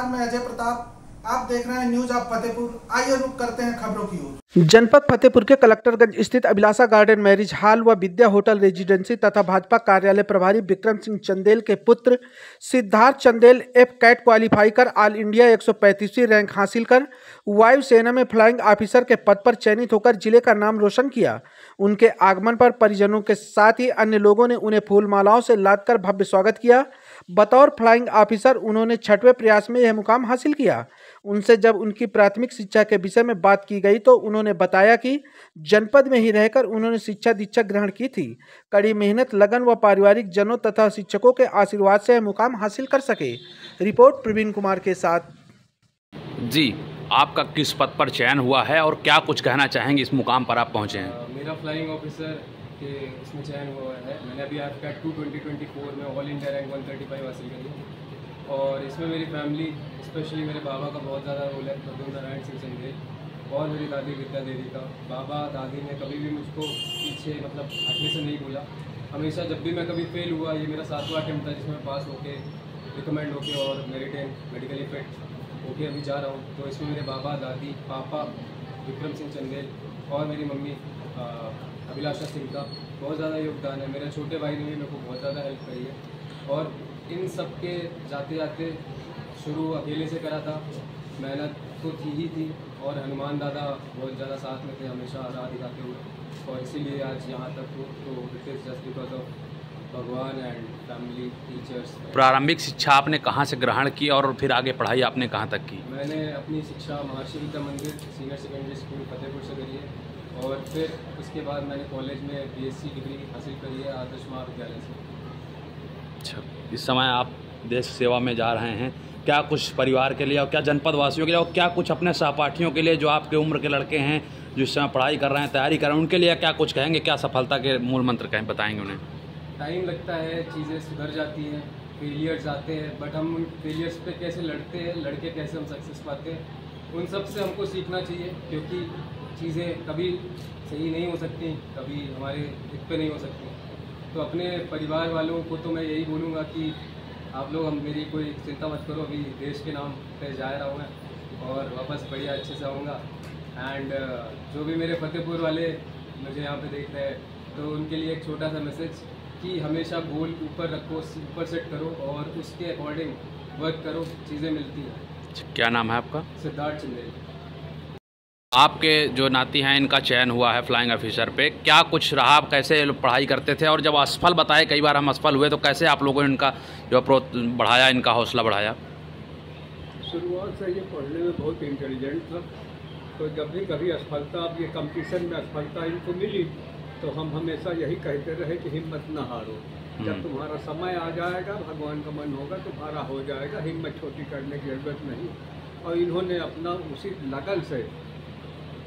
नमस्कार, मैं अजय प्रताप। आप देख रहे हैं न्यूज ऑफ फतेहपुर। आइए रुक करते हैं खबरों की ओर। जनपद फतेहपुर के कलेक्टरगंज स्थित अभिलाषा गार्डन मैरिज हॉल व विद्या होटल रेजिडेंसी तथा भाजपा कार्यालय प्रभारी विक्रम सिंह चंदेल के पुत्र Siddharth Chandel F CAT qualify कर ऑल इंडिया 135वीं रैंक हासिल कर वायुसेना में फ्लाइंग ऑफिसर के पद पर चयनित होकर जिले का नाम रोशन किया। उनके आगमन पर परिजनों के साथ ही अन्य लोगों ने उन्हें फूल मालाओं से लादकर भव्य स्वागत किया। बतौर फ्लाइंग ऑफिसर उन्होंने 6वें प्रयास में यह मुकाम हासिल किया। उनसे जब उनकी प्राथमिक शिक्षा के विषय में बात की गई तो उन्होंने बताया कि जनपद में ही रहकर उन्होंने शिक्षा दीक्षा ग्रहण की थी। कड़ी मेहनत, लगन व पारिवारिक जनों तथा शिक्षकों के आशीर्वाद से यह मुकाम हासिल कर सके। रिपोर्ट प्रवीण कुमार के साथ। जी, आपका किस पद पर चयन हुआ है और क्या कुछ कहना चाहेंगे इस मुकाम पर आप पहुँचे हैं? मेरा फ्लाइंग ऑफिसर के इसमें चयन हुआ है। मैंने अभी कैट 2 2024 में ऑल इंडिया रैंक 135 हासिल करी है और इसमें मेरी फैमिली स्पेशली मेरे बाबा का बहुत ज़्यादा रोल है, नारायण सिंह चंदेल, और मेरी दादी विद्या देवी का। बाबा दादी ने कभी भी मुझको पीछे हटने से नहीं बोला। हमेशा जब भी मैं कभी फेल हुआ, ये मेरा 7वां अटेम्प्ट था जिसमें पास होके रिकमेंड होके और मेडिकली फिट होके अभी जा रहा हूँ। तो इसमें मेरे बाबा, दादी, पापा विक्रम सिंह चंदेल और मेरी मम्मी अभिलाषा सिंह का बहुत ज़्यादा योगदान है। मेरे छोटे भाई ने भी मेरे को बहुत ज़्यादा हेल्प करी है और इन सब के जाते जाते शुरू अकेले से करा था। मेहनत तो थी और हनुमान दादा बहुत ज़्यादा साथ में थे, हमेशा राह दिखाते हुए, और इसीलिए आज यहाँ तक हूँ। तो it is just because of भगवान एंड फैमिली, टीचर्स। प्रारंभिक शिक्षा आपने कहाँ से ग्रहण की और फिर आगे पढ़ाई आपने कहाँ तक की? मैंने अपनी शिक्षा महर्षि विद्या मंदिर सीनियर सेकेंडरी स्कूल फतेहपुर से करी है और फिर उसके बाद मैंने कॉलेज में BSc डिग्री हासिल करी है आदर्श महाविद्यालय से। अच्छा, इस समय आप देश सेवा में जा रहे हैं, क्या कुछ परिवार के लिए और क्या जनपद वासियों के लिए और क्या कुछ अपने सहपाठियों के लिए जो आपके उम्र के लड़के हैं जो इस समय पढ़ाई कर रहे हैं, तैयारी कर रहे हैं, उनके लिए क्या कुछ कहेंगे? क्या सफलता के मूल मंत्र कहें, बताएंगे उन्हें? टाइम लगता है, चीज़ें सुधर जाती हैं, फेलियर्स आते हैं, बट हम उन फेलियर्स पे कैसे लड़ते हैं, लड़के कैसे हम सक्सेस पाते हैं, उन सब से हमको सीखना चाहिए। क्योंकि चीज़ें कभी सही नहीं हो सकती, कभी हमारे हित पे नहीं हो सकती। तो अपने परिवार वालों को तो मैं यही बोलूँगा कि आप लोग मेरी कोई चिंता मत करो, अभी देश के नाम पे जा रहा हूँ मैं और वापस बढ़िया अच्छे से आऊँगा। एंड जो भी मेरे फतेहपुर वाले मुझे यहाँ पे देख रहे हैं, तो उनके लिए एक छोटा सा मैसेज कि हमेशा गोल ऊपर रखो, ऊपर सेट करो और उसके अकॉर्डिंग वर्क करो, चीज़ें मिलती हैं। क्या नाम है आपका? सिद्धार्थ चंदेल। आपके जो नाती हैं इनका चयन हुआ है फ्लाइंग ऑफिसर पे, क्या कुछ रहा, आप कैसे पढ़ाई करते थे और जब असफल बताए, कई बार हम असफल हुए, तो कैसे आप लोगों ने इनका जो बढ़ाया, इनका हौसला बढ़ाया? शुरुआत से ये पढ़ने में बहुत इंटेलिजेंट था, तो जब भी कभी असफलता, अब ये कंपटीशन में असफलता इनको मिली तो हम हमेशा यही कहते रहे कि हिम्मत न हारो। जब तुम्हारा समय आ जाएगा, भगवान का मन होगा, तुम्हारा हो जाएगा, हिम्मत छोटी करने की जरूरत नहीं। और इन्होंने अपना उसी लगन से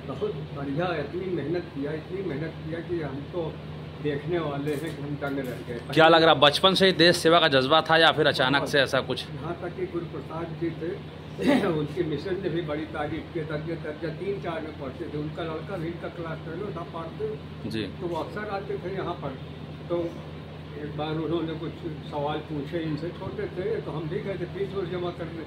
बहुत बढ़िया इतनी मेहनत किया कि हम तो देखने वाले हैं कि हम दंग रह गए। क्या लग रहा, बचपन से ही देश सेवा का जज्बा था या फिर अचानक से ऐसा कुछ? यहाँ तक कि गुरु प्रसाद जी थे, उनकी मिशन ने भी बड़ी तारीफ की। दर्जा 3-4 में पढ़ते थे, उनका लड़का भी इनका क्लास फेलो था पढ़ते जी, तो वो अक्सर आते थे यहाँ पर। तो एक बार उन्होंने कुछ सवाल पूछे इनसे, छोटे थे तो हम भी गए थे फीस जमा करने,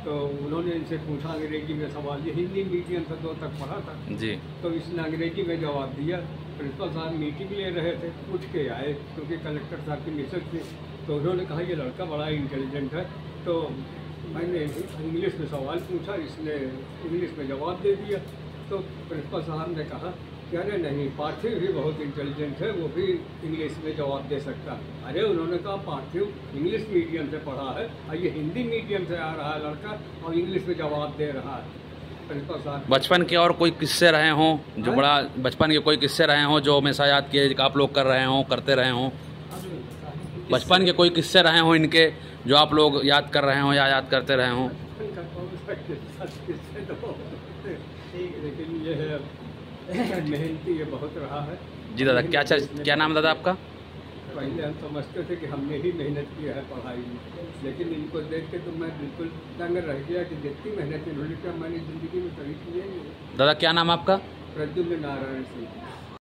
तो उन्होंने इनसे पूछा अंग्रेजी में सवाल, ये हिंदी मीडियम से 2 तक पढ़ा था जी, तो इसने अंग्रेजी में जवाब दिया। प्रिंसिपल साहब मीटिंग ले रहे थे, उठ के आए क्योंकि कलेक्टर साहब की मिसेज थी, तो उन्होंने कहा ये लड़का बड़ा इंटेलिजेंट है। तो मैंने इंग्लिश में सवाल पूछा, इसने इंग्लिश में जवाब दे दिया। तो प्रिंसिपल साहब ने कहा कि अरे नहीं, पार्थिव भी बहुत इंटेलिजेंट है, वो भी इंग्लिश में जवाब दे सकता है। अरे उन्होंने कहा पार्थिव इंग्लिश मीडियम से पढ़ा है और ये हिंदी मीडियम से आ रहा है लड़का और इंग्लिश में जवाब दे रहा है। प्रिंसिपल साहब, बचपन के और कोई किस्से रहे हों जो बड़ा, बचपन के कोई किस्से रहे हों जो हमेशा याद किए, आप लोग कर रहे हों, करते रहे हों? बचपन के कोई किस्से रहे हों इनके जो आप लोग याद कर रहे हों या याद करते रहे हों? लेकिन ये है मेहनती, ये बहुत रहा है जी। दादा क्या नाम है दादा आपका? पहले हम समझते थे कि हमने ही मेहनत किया है पढ़ाई में, लेकिन इनको देख के तो मैं बिल्कुल दंग रह गया कि जितनी मेहनत इन्होंने किया मैंने ज़िंदगी में कभी की है। दादा क्या नाम आपका? प्रद्युम्न नारायण सिंह।